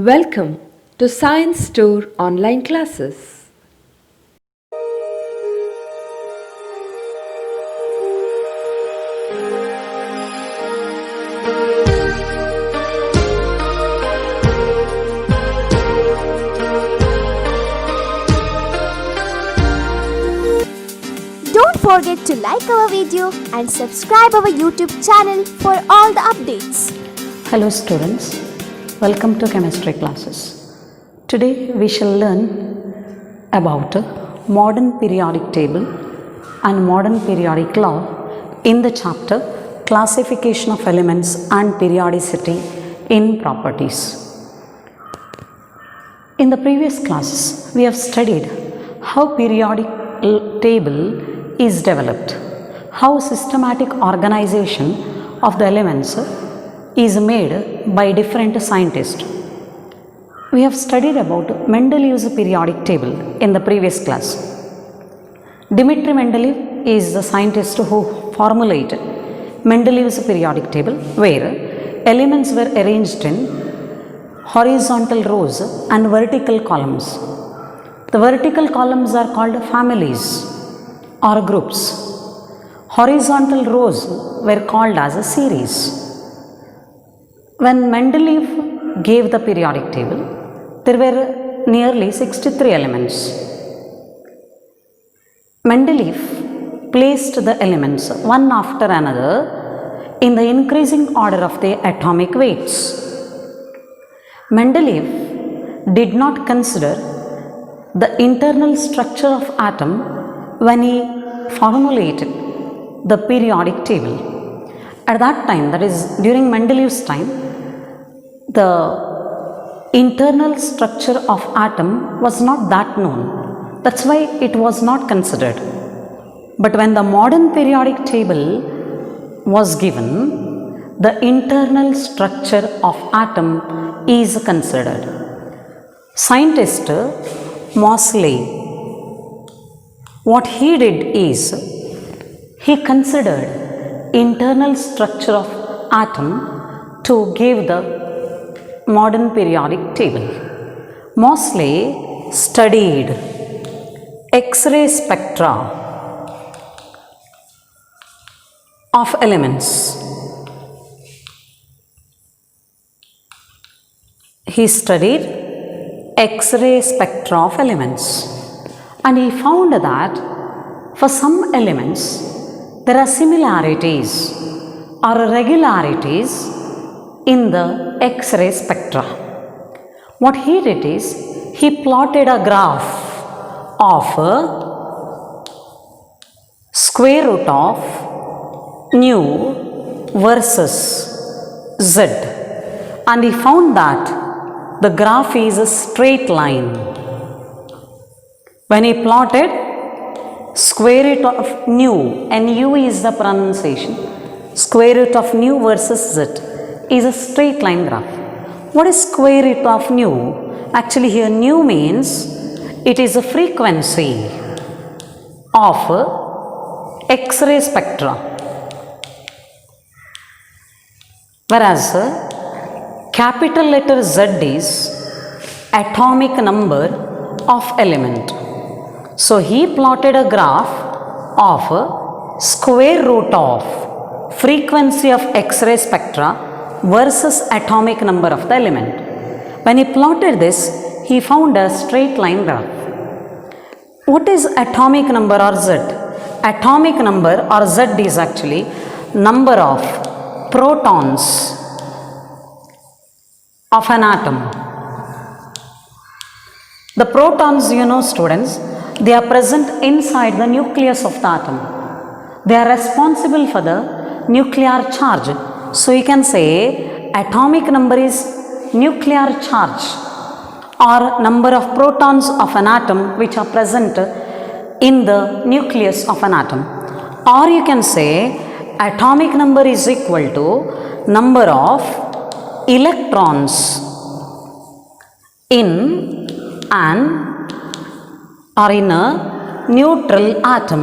Welcome to Science Store online classes. Don't forget to like our video and subscribe our YouTube channel for all the updates. Hello students, welcome to chemistry classes. Today we shall learn about modern periodic table and modern periodic law in the chapter classification of elements and periodicity in properties. In the previous classes we have studied how periodic table is developed, how systematic organization of the elements is made by different scientists. We have studied about Mendeleev's periodic table in the previous class. Dmitry Mendeleev is the scientist who formulated Mendeleev's periodic table, where elements were arranged in horizontal rows and vertical columns. The vertical columns are called families or groups. Horizontal rows were called as a series. When Mendeleev gave the periodic table, there were nearly 63 elements. Mendeleev placed the elements one after another in the increasing order of their atomic weights. Mendeleev did not consider the internal structure of atom when he formulated the periodic table. At that time, that is during Mendeleev's time, the internal structure of atom was not that known. That's why it was not considered. But when the modern periodic table was given, the internal structure of atom is considered. Scientist Moseley, what he did is, he considered internal structure of atom to give the modern periodic table. Moseley studied X-ray spectra of elements. He studied X-ray spectra of elements, and he found that for some elements there are similarities or regularities in the X-ray spectra. What he did is, he plotted a graph of square root of nu versus z, and he found that the graph is a straight line. When he plotted square root of nu, and u is the pronunciation, square root of nu versus z is a straight line graph. What is square root of nu? Actually here nu means it is a frequency of X-ray spectra, whereas capital letter Z is atomic number of element. So he plotted a graph of square root of frequency of X-ray spectra versus atomic number of the element. When he plotted this, he found a straight line graph. What is atomic number or Z? Atomic number or Z is actually number of protons of an atom. The protons, you know students, they are present inside the nucleus of the atom. They are responsible for the nuclear charge. So you can say atomic number is nuclear charge or number of protons of an atom which are present in the nucleus of an atom. Or you can say atomic number is equal to number of electrons in an or in a neutral atom.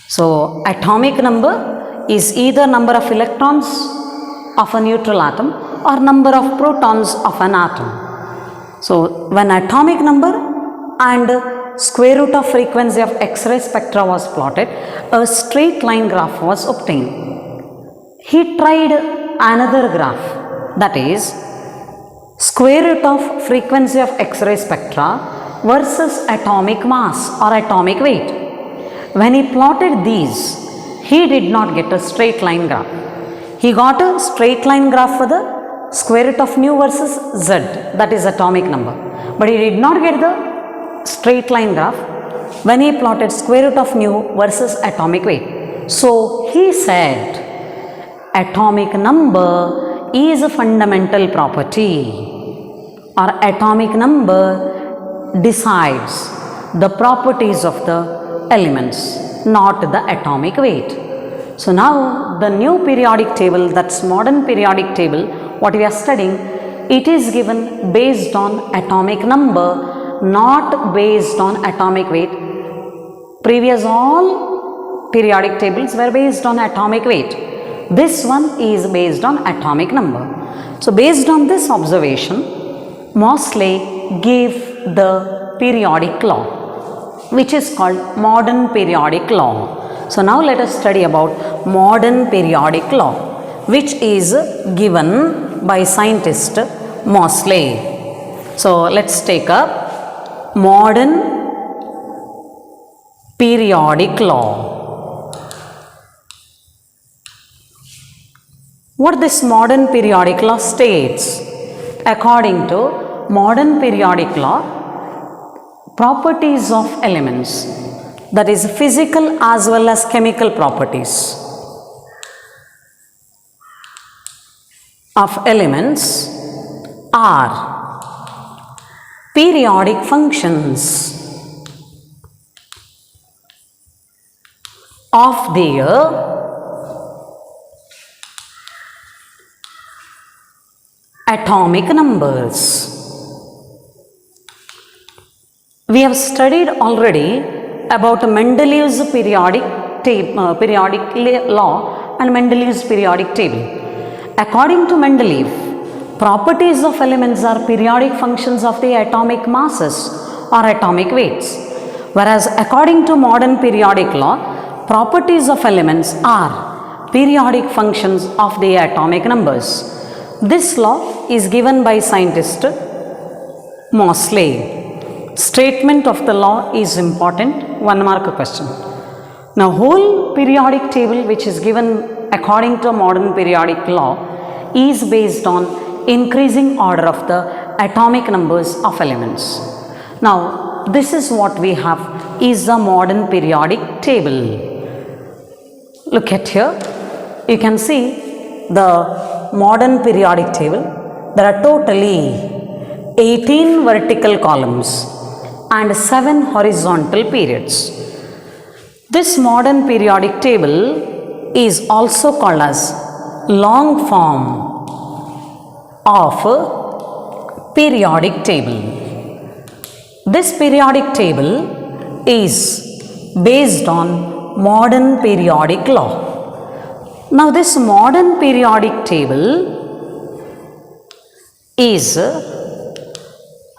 So atomic number is either number of electrons of a neutral atom or number of protons of an atom. So when atomic number and square root of frequency of X-ray spectra was plotted, a straight line graph was obtained. He tried another graph, that is square root of frequency of X-ray spectra versus atomic mass or atomic weight. When he plotted these, he did not get a straight line graph. He got a straight line graph for the square root of nu versus z, that is atomic number. But he did not get the straight line graph when he plotted square root of nu versus atomic weight. So he said atomic number is a fundamental property, or atomic number decides the properties of the elements, not the atomic weight. So now the new periodic table, that's modern periodic table, what we are studying, it is given based on atomic number, not based on atomic weight. Previous all periodic tables were based on atomic weight. This one is based on atomic number. So based on this observation, Moseley gave the periodic law, which is called modern periodic law. So now let us study about modern periodic law, which is given by scientist Moseley. So let's take up modern periodic law. What this modern periodic law states? According to modern periodic law, properties of elements, that is physical as well as chemical properties of elements are periodic functions of their atomic numbers. We have studied already about Mendeleev's periodic law and Mendeleev's periodic table. According to Mendeleev, properties of elements are periodic functions of the atomic masses or atomic weights, whereas according to modern periodic law, properties of elements are periodic functions of the atomic numbers. This law is given by scientist Moseley. Statement of the law is important, 1 mark question. Now whole periodic table which is given according to modern periodic law is based on increasing order of the atomic numbers of elements. Now this is what we have is the modern periodic table. Look at here, you can see the modern periodic table. There are totally 18 vertical columns and 7 horizontal periods. This modern periodic table is also called as long form of periodic table. This periodic table is based on modern periodic law. Now this modern periodic table is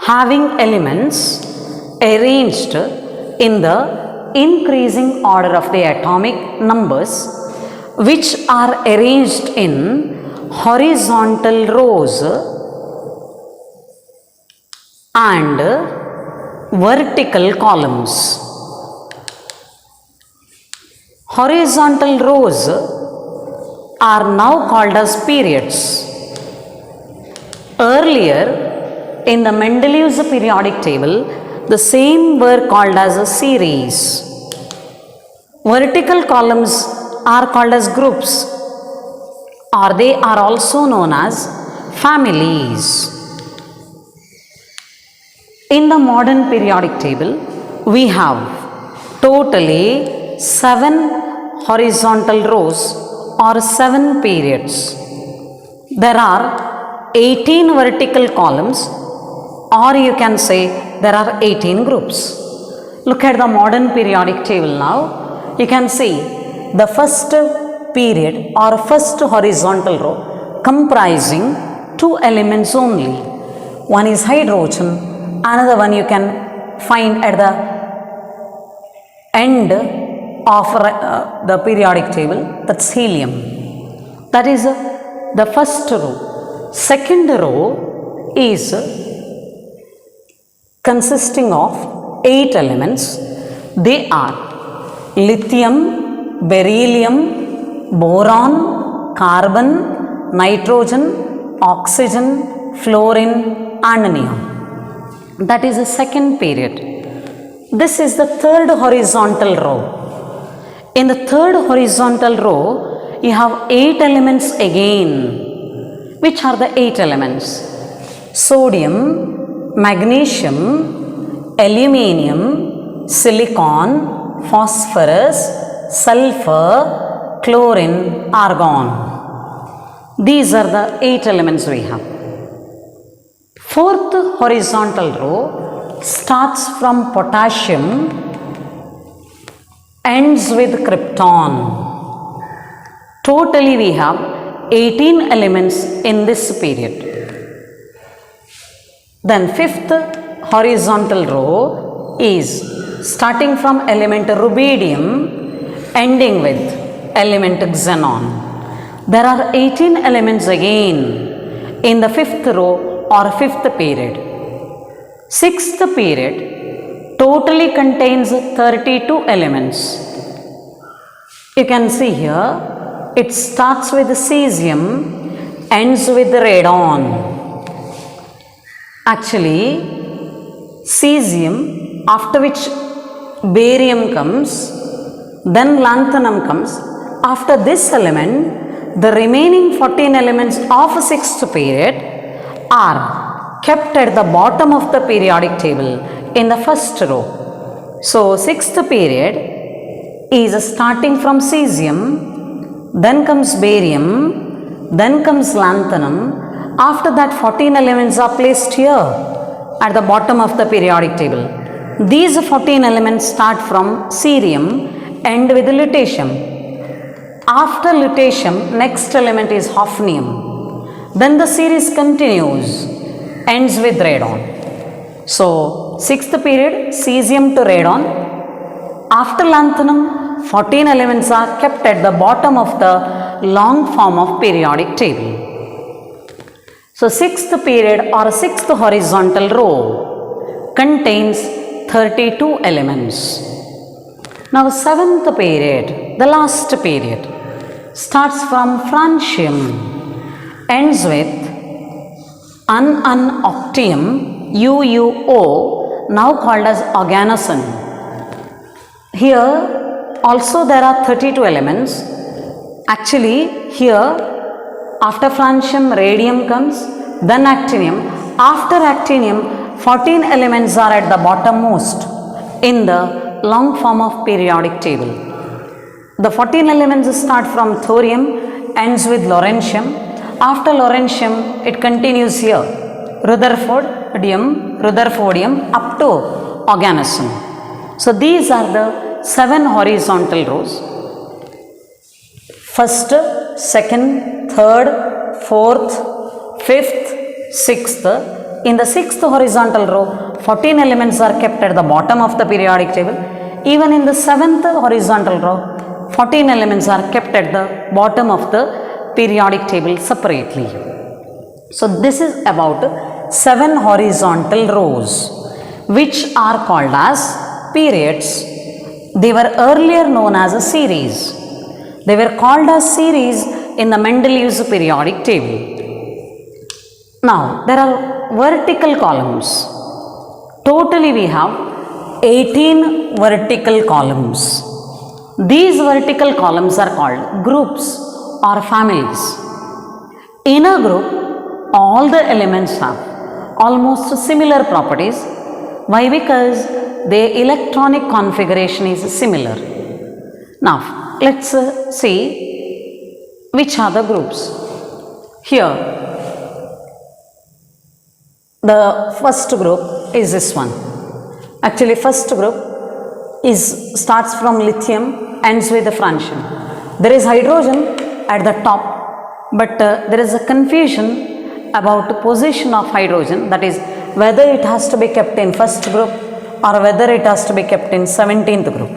having elements arranged in the increasing order of the atomic numbers, which are arranged in horizontal rows and vertical columns. Horizontal rows are now called as periods. Earlier, in the Mendeleev's periodic table, the same were called as a series. Vertical columns are called as groups, or they are also known as families. In the modern periodic table, we have totally 7 horizontal rows or 7 periods. There are 18 vertical columns, or you can say there are 18 groups. Look at the modern periodic table now. You can see the first period or first horizontal row comprising two elements only. One is hydrogen, another one you can find at the end of the periodic table, that's helium. That is the first row. Second row is consisting of 8 elements. They are lithium, beryllium, boron, carbon, nitrogen, oxygen, fluorine and neon. That is the second period. This is the third horizontal row. In the third horizontal row, you have 8 elements again. Which are the 8 elements? Sodium, magnesium, aluminium, silicon, phosphorus, sulfur, chlorine, argon. These are the 8 elements we have. Fourth horizontal row starts from potassium, ends with krypton. Totally we have 18 elements in this period. Then fifth horizontal row is starting from element rubidium, ending with element xenon. There are 18 elements again in the fifth row or fifth period. Sixth period totally contains 32 elements. You can see here, it starts with cesium, ends with radon. Actually, cesium, after which barium comes, then lanthanum comes. After this element, the remaining 14 elements of sixth period are kept at the bottom of the periodic table in the first row. So, sixth period is starting from cesium, then comes barium, then comes lanthanum. After that, 14 elements are placed here at the bottom of the periodic table. These 14 elements start from cerium, end with lutetium. After lutetium, next element is hafnium. Then the series continues, ends with radon. So, sixth period, cesium to radon. After lanthanum, 14 elements are kept at the bottom of the long form of periodic table. So, sixth period or sixth horizontal row contains 32 elements. Now, seventh period, the last period, starts from francium, ends with octium, UUO, now called as organosin. Here also there are 32 elements. Actually, here after francium, radium comes, then actinium. After actinium, 14 elements are at the bottommost in the long form of periodic table. The 14 elements start from thorium, ends with lawrencium. After lawrencium, it continues here, rutherfordium up to organosin. So, these are the 7 horizontal rows. First, second, third, fourth, fifth, sixth. In the sixth horizontal row, 14 elements are kept at the bottom of the periodic table. Even in the seventh horizontal row, 14 elements are kept at the bottom of the periodic table separately. So, this is about 7 horizontal rows which are called as periods. They were earlier known as a series. They were called as series in the Mendeleev's periodic table. Now, there are vertical columns. Totally we have 18 vertical columns. These vertical columns are called groups or families. In a group, all the elements have almost similar properties. Why? Because their electronic configuration is similar. Now, let's see which are the groups. Here, the first group is this one. Actually, first group starts from lithium, ends with the francium. There is hydrogen at the top, but there is a confusion. about position of hydrogen, that is whether it has to be kept in first group or whether it has to be kept in 17th group.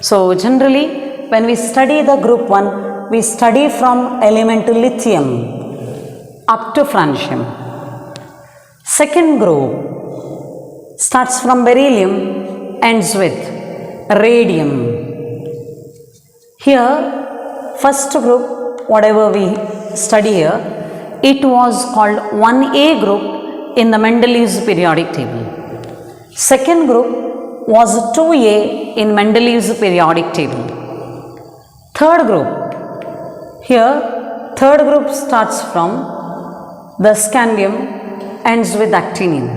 So generally when we study the group 1, we study from element lithium up to francium. Second group starts from beryllium, ends with radium. Here first group, whatever we study here, it was called 1A group in the Mendeleev's periodic table. Second group was 2A in Mendeleev's periodic table. Third group, here third group starts from the scandium, ends with actinium.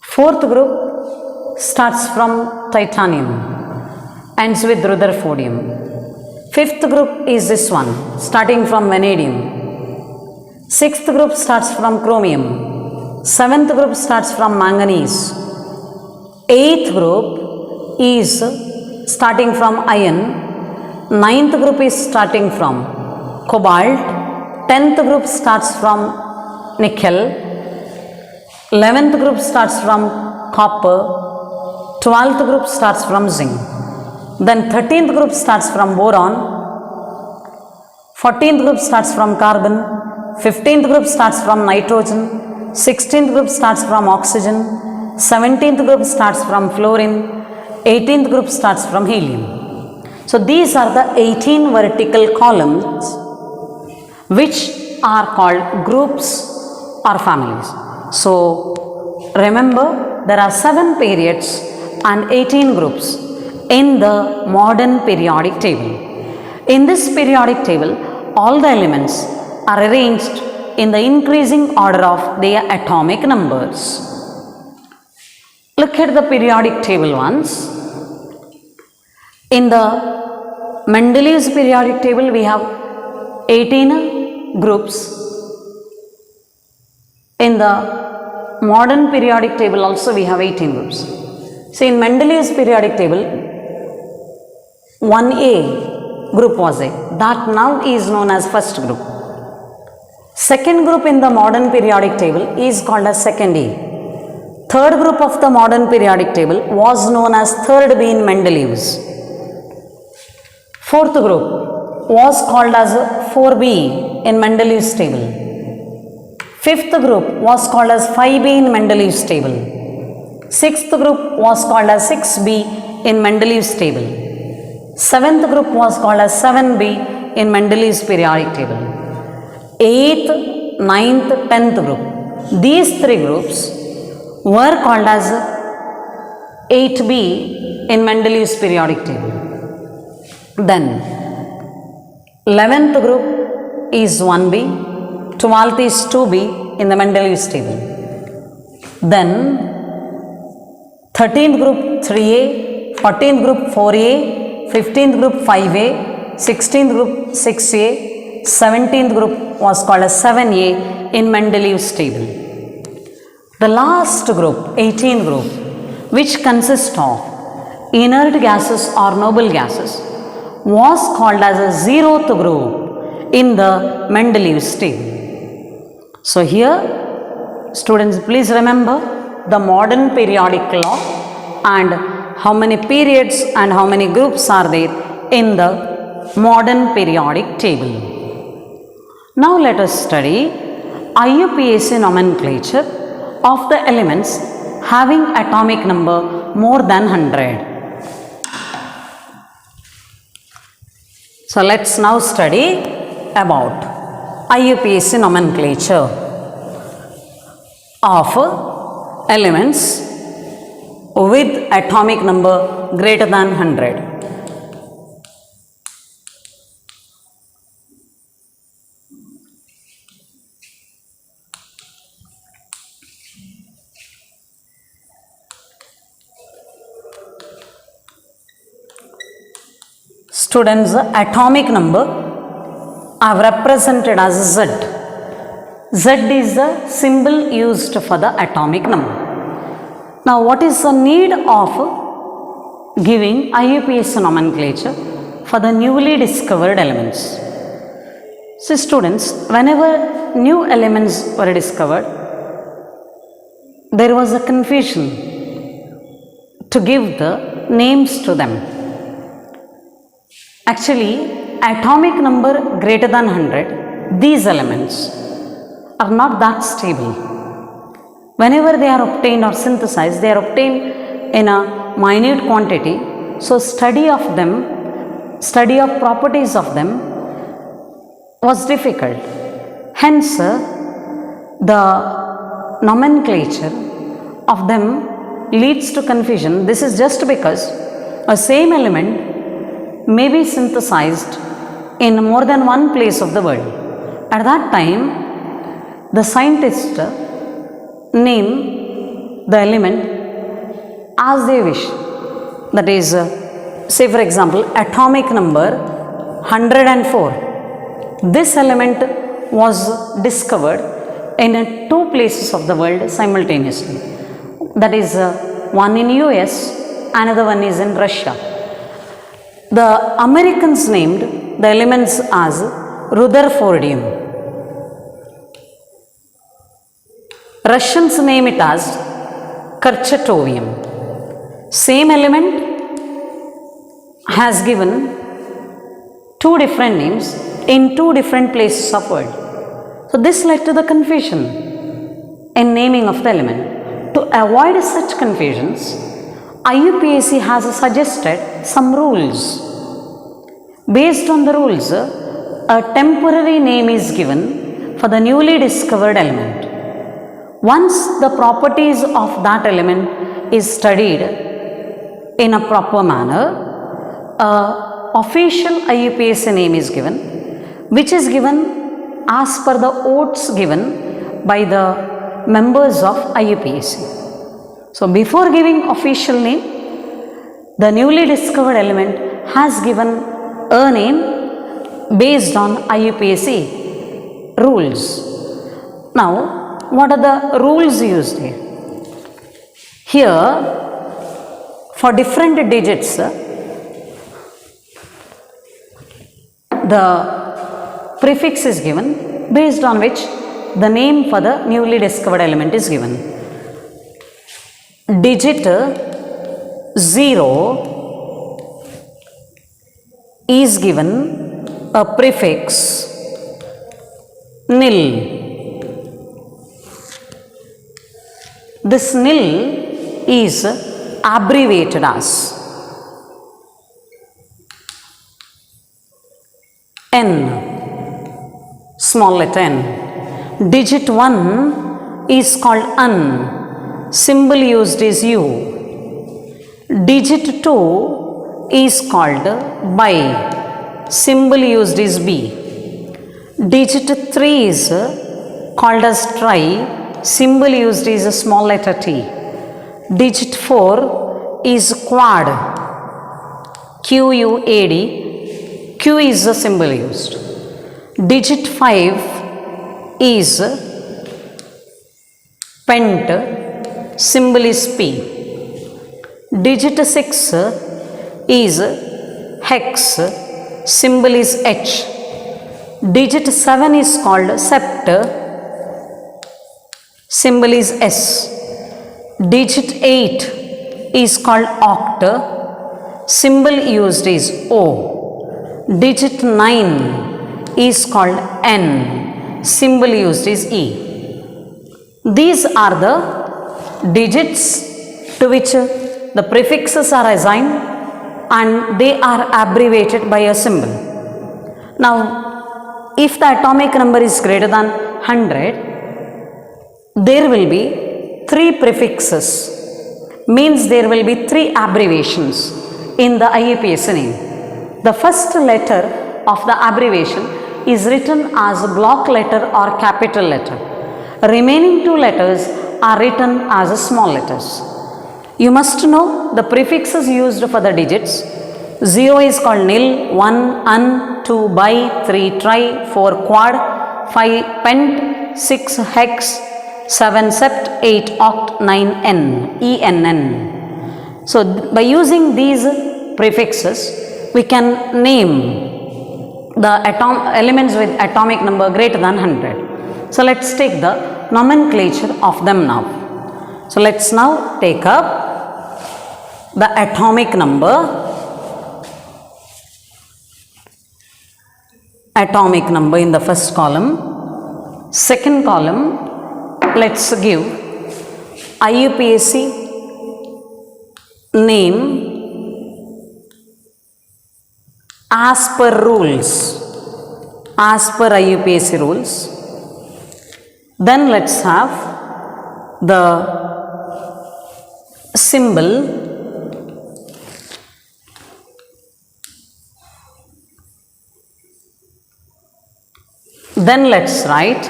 Fourth group starts from titanium, ends with rutherfordium. Fifth group is this one, starting from vanadium. Sixth group starts from chromium. Seventh group starts from manganese. Eighth group is starting from iron. Ninth group is starting from cobalt. 10th group starts from nickel. 11th group starts from copper. 12th group starts from zinc. Then 13th group starts from boron. 14th group starts from carbon. 15th group starts from nitrogen. 16th group starts from oxygen. 17th group starts from fluorine. 18th group starts from helium. So these are the 18 vertical columns which are called groups or families. So remember, there are 7 periods and 18 groups in the modern periodic table. In this periodic table, all the elements are arranged in the increasing order of their atomic numbers. Look at the periodic table once. In the Mendeleev's periodic table, we have 18 groups. In the modern periodic table also we have 18 groups. So in Mendeleev's periodic table, 1A group was there, that now is known as first group. Second group in the modern periodic table is called as second A. Third group of the modern periodic table was known as third B in Mendeleev's. Fourth group was called as 4B in Mendeleev's table. Fifth group was called as 5B in Mendeleev's table. Sixth group was called as 6B in Mendeleev's table. Seventh group was called as 7B in Mendeleev's periodic table. Eighth, ninth, 10th group. These 3 groups were called as 8B in Mendeleev's periodic table. Then 11th group is 1B, 12th is 2B in the Mendeleev's table. Then 13th group 3A, 14th group 4A, 15th group 5A, 16th group 6A, 17th group was called as 7A in Mendeleev's table. The last group, 18th group, which consists of inert gases or noble gases, was called as a 0th group in the Mendeleev's table. So here, students, please remember the modern periodic law and how many periods and how many groups are there in the modern periodic table. Now let us study IUPAC nomenclature of the elements having atomic number more than 100. So let's now study about IUPAC nomenclature of elements with atomic number greater than 100. Students, atomic number are represented as Z. Z is the symbol used for the atomic number. Now, what is the need of giving IUPAC nomenclature for the newly discovered elements? So, students, whenever new elements were discovered, there was a confusion to give the names to them. Actually, atomic number greater than 100, these elements are not that stable. Whenever they are obtained or synthesized, they are obtained in a minute quantity. So study of them, study of properties of them was difficult. Hence, the nomenclature of them leads to confusion. This is just because a same element may be synthesized in more than one place of the world. At that time, the scientists name the element as they wish. That is, say for example, atomic number 104. This element was discovered in two places of the world simultaneously. That is, one in US, another one is in Russia. The Americans named the elements as Rutherfordium. Russians name it as Kurchatovium. Same element has given two different names in two different places of world. So this led to the confusion in naming of the element. To avoid such confusions, IUPAC has suggested some rules. Based on the rules, a temporary name is given for the newly discovered element. Once the properties of that element is studied in a proper manner, a official IUPAC name is given, which is given as per the oaths given by the members of IUPAC. So before giving official name, the newly discovered element has given a name based on IUPAC rules. Now, what are the rules used here? Here, for different digits, the prefix is given based on which the name for the newly discovered element is given. Digit 0 is given a prefix nil. This nil is abbreviated as N, small letter n. Digit 1 is called un, symbol used is u. Digit 2 is called bi, symbol used is b. Digit 3 is called as tri, symbol used is a small letter t. Digit 4 is quad, QUAD, Q is the symbol used. Digit 5 is pent, symbol is P. Digit 6 is hex, symbol is H. Digit 7 is called sept, symbol is S. Digit 8 is called oct, symbol used is O. Digit 9 is called N, symbol used is E. These are the digits to which the prefixes are assigned and they are abbreviated by a symbol. Now, if the atomic number is greater than 100, there will be 3 prefixes, means there will be 3 abbreviations in the IUPAC name. The first letter of the abbreviation is written as block letter or capital letter. Remaining 2 letters are written as small letters. You must know the prefixes used for the digits. 0 is called nil, 1 un, 2 bi, 3 tri, 4 quad, 5 pent, 6 hex, 7 sept, 8 oct, 9 n, ENN. So by using these prefixes, we can name the elements with atomic number greater than 100. So let's take the nomenclature of them now. So let's now take up the atomic number. Atomic number in the first column. Second column, let's give IUPAC name as per rules, as per IUPAC rules. Then let's have the symbol Then let's write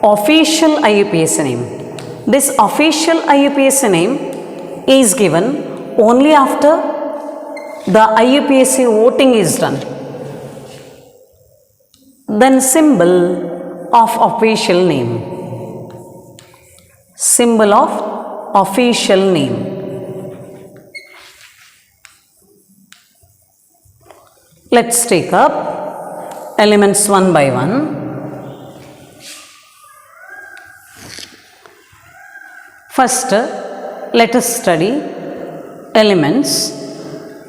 official IUPAC name. This official IUPAC name is given only after the IUPAC voting is done. Then symbol of official name. Symbol of official name. Let's take up elements one by one. First, let us study elements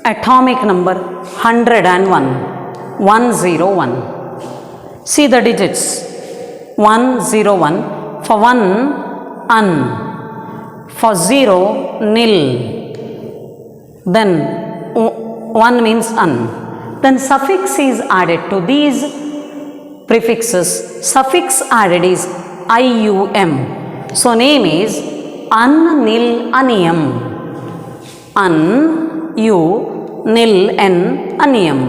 atomic number 101, 101. See the digits 101. For 1, un. For 0, nil. Then 1 means un. Then suffix is added to these prefixes. Suffix added is ium. So name is un nil anium. Un u nil n anium.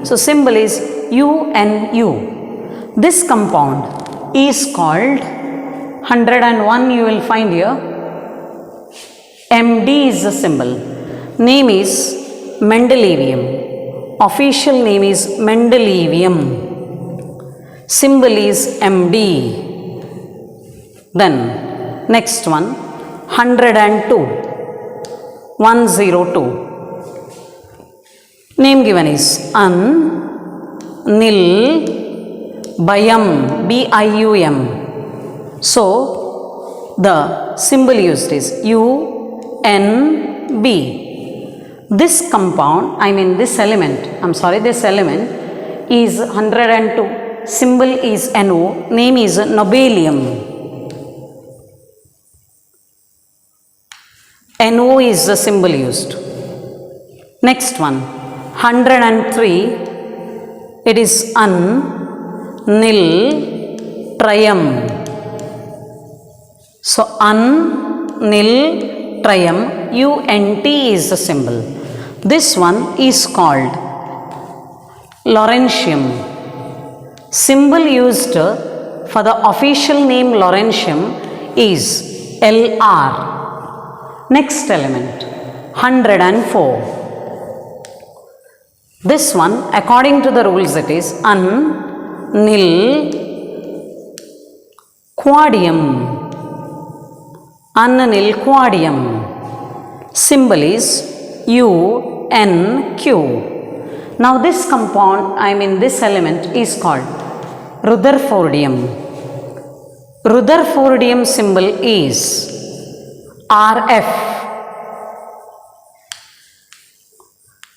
So symbol is UNU. This compound is called 101. You will find here MD is the symbol. Name is Mendelevium. Official name is Mendelevium. Symbol is MD. Then next one 102, 102. Name given is un nil bium, BIUM. So the symbol used is UNB. This compound, this element is 102. Symbol is NO. Name is nobelium. NO is the symbol used. Next one 103. It is un nil trium. So un nil trium, UNT is the symbol. This one is called Laurentium. Symbol used for the official name Laurentium is LR. Next element 104. This one according to the rules it is un nil quadium. Un nil quadium. Symbol is UNQ. Now this compound, this element is called Rutherfordium. Rutherfordium symbol is RF.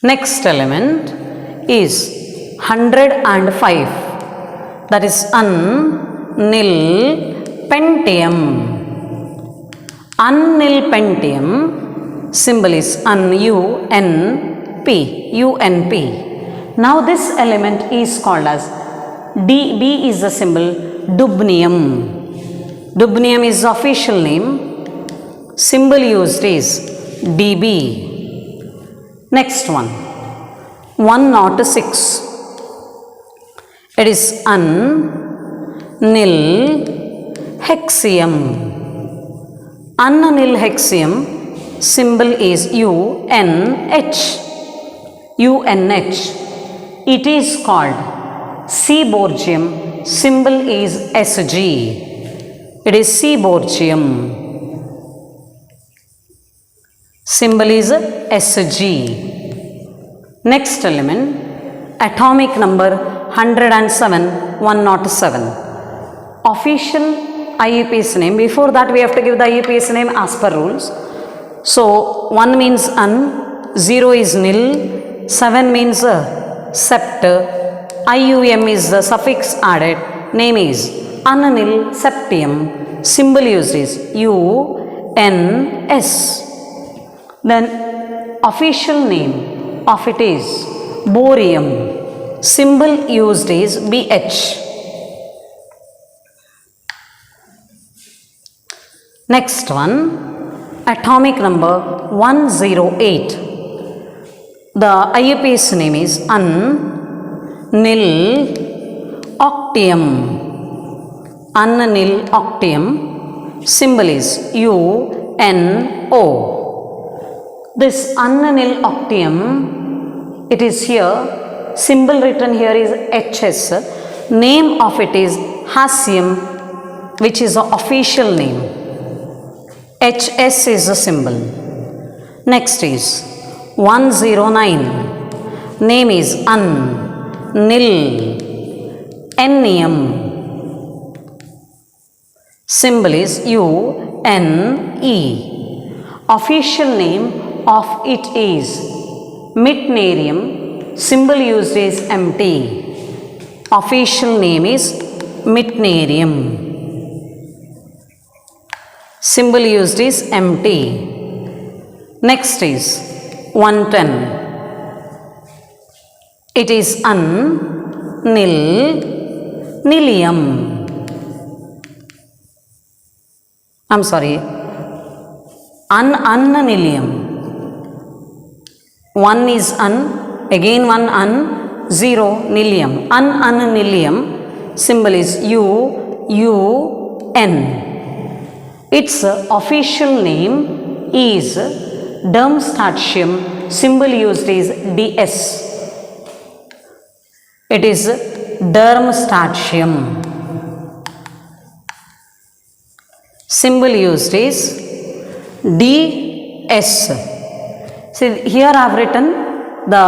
Next element is 105. That is un nil pentium. Un nil pentium symbol is UNP. UNP. Now this element is called as DB is the symbol dubnium. Dubnium is the official name. Symbol used is DB. Next one 106. It is un nil hexium. Un nil hexium symbol is UNH. UNH. It is called seaborgium. Symbol is SG. It is seaborgium. Symbol is SG. Next element atomic number 107, 107. official IUPAC name. Before that, we have to give the IUPAC name as per rules. So 1 means un, 0 is nil, 7 means sept, IUM is the suffix added, name is unnil septium, symbol used is UNS. Then official name of it is borium, symbol used is BH. Next one, atomic number 108. The IUPAC name is nil octium. Nil octium, symbol is UNO. This nil octium, it is here, symbol written here is HS. Name of it is Hassium, which is the official name. HS is the symbol. Next is 109. Name is nil ennium. Symbol is UNE. Official name of it is Mitnarium. Symbol used is MT. Official name is Mitnarium. Symbol used is MT. Next is 110. It is nilium. I'm sorry, unnilium. 1 is again 1 0 nilium. Unnilium, symbol is UN. Its official name is Darmstadtium, symbol used is DS. It is Darmstadtium. Symbol used is DS. See, here I have written the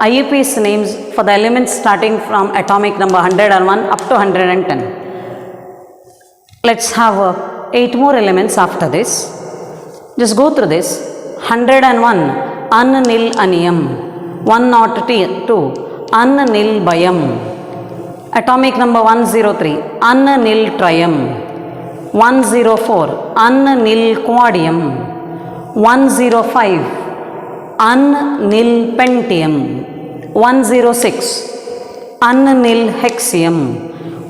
IUPAC names for the elements starting from atomic number 101 up to 110. Let's have 8 more elements after this. Just go through this. 101 unnil anium. 102 unnil bayam. Atomic number 103 unnil trium. 104 unnil quadium. 105 unnil pentium. 106 unnil hexium.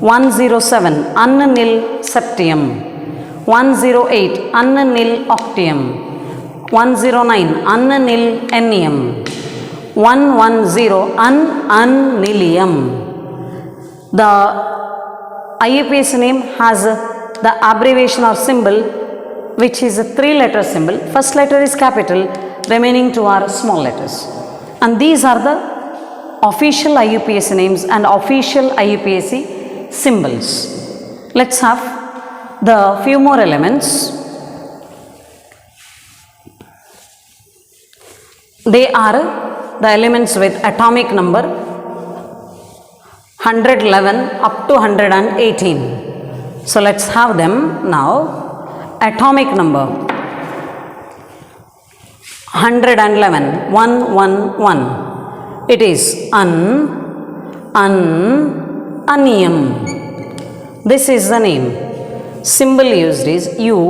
107 unnil septium. 108 unnil octium. 109 unnil ennium. 110 unnilium. The IUPAC name has the abbreviation or symbol which is a 3-letter symbol. First letter is capital, remaining 2 are small letters. And these are the official IUPAC names and official IUPAC symbols. Let's have the few more elements. They are the elements with atomic number 111 up to 118. So let's have them now. Atomic number 111, 111. It is anium. This is the name. Symbol used is U.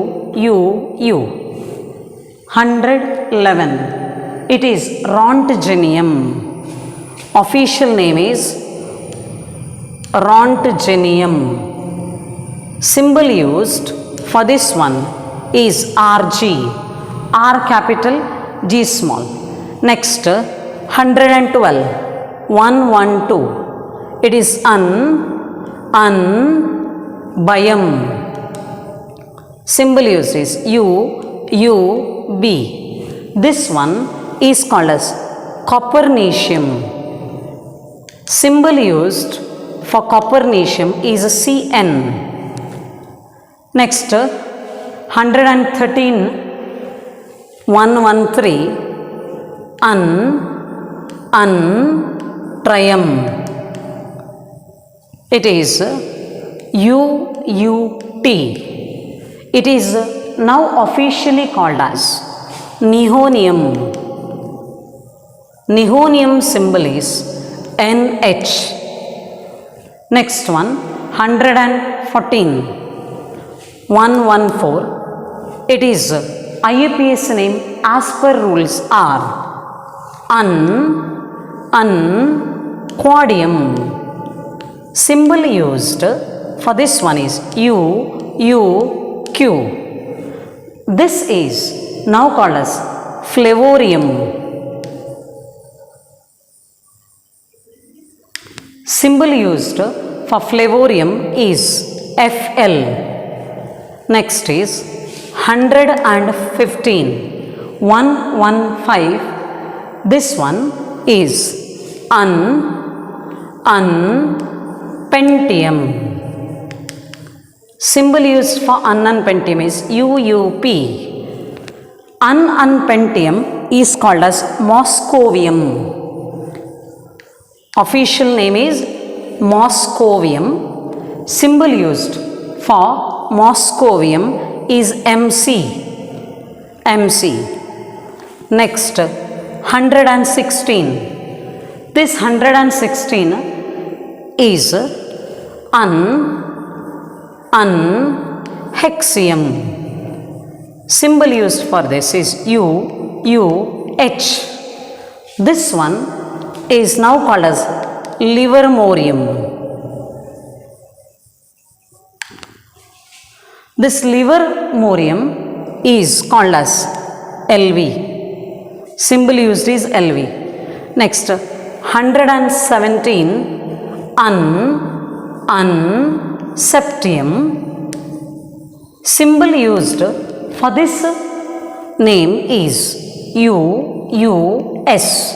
111. It is Rontgenium. Official name is Rontgenium. Symbol used for this one is RG. R capital, G small. Next, 112. 112. It is bayam. Symbol used is UB. This one is called as copernicium. Symbol used for copernicium is CN. Next, 113, 113, trium. It is UUT. It is now officially called as nihonium. Nihonium symbol is NH. Next one, 114. 114. It is IUPAC name as per rules are quadium. Symbol used for this one is UUQ. This is now called as flavorium. Symbol used for flavorium is FL. Next is 115. 115. This one is unpentium. Symbol used for unpentium is UUP. Unpentium is called as moscovium. Official name is moscovium. Symbol used for moscovium is MC. Next, 116. This 116 is unhexium. Symbol used for this is UUH. This one is now called as livermorium. This livermorium is called as LV. Symbol used is LV. Next, 117 unseptium. Symbol used for this name is UUS.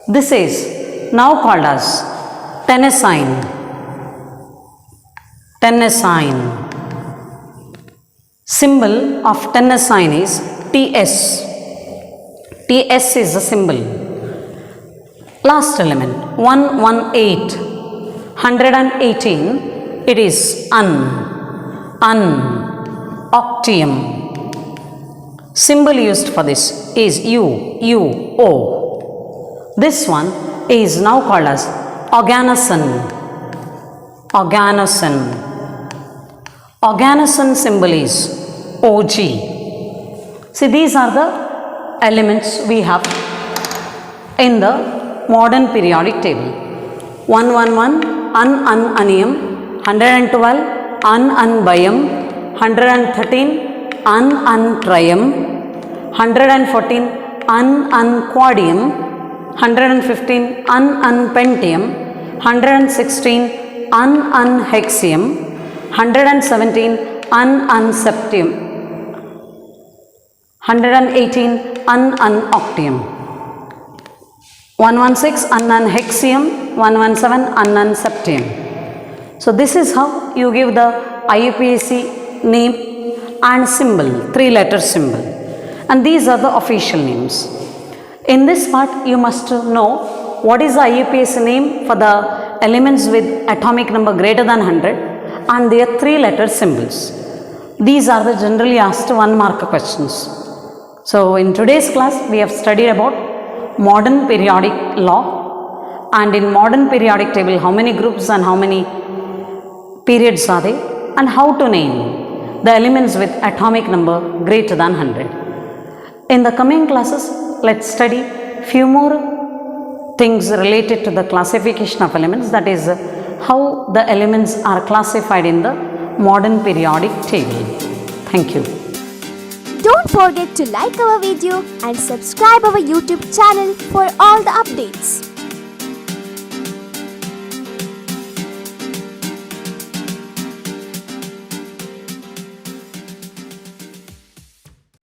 This is now called as tennessine. Symbol of tennessine is TS. TS is the symbol. Last element 118. 118. It is octium. Symbol used for this is UO. This one is now called as organosin. Organosin symbol is OG. See, these are the elements we have in the modern periodic table. 111 unanium, 112 unbium, 113 untrium, 114 unquadium, 115 unpentium, 116 unhexium, 117 unseptium, 118 unoctium, 116 unhexium, 117 unseptium. So this is how you give the IUPAC name and symbol, 3-letter symbol, and these are the official names. In this part you must know what is the IUPAC name for the elements with atomic number greater than 100 and their 3-letter symbols. These are the generally asked 1-mark questions. So in today's class we have studied about modern periodic law, and in modern periodic table how many groups and how many periods are they, and how to name the elements with atomic number greater than 100. In the coming classes, let's study few more things related to the classification of elements, that is how the elements are classified in the modern periodic table. Thank you. Don't forget to like our video and subscribe our YouTube channel for all the updates.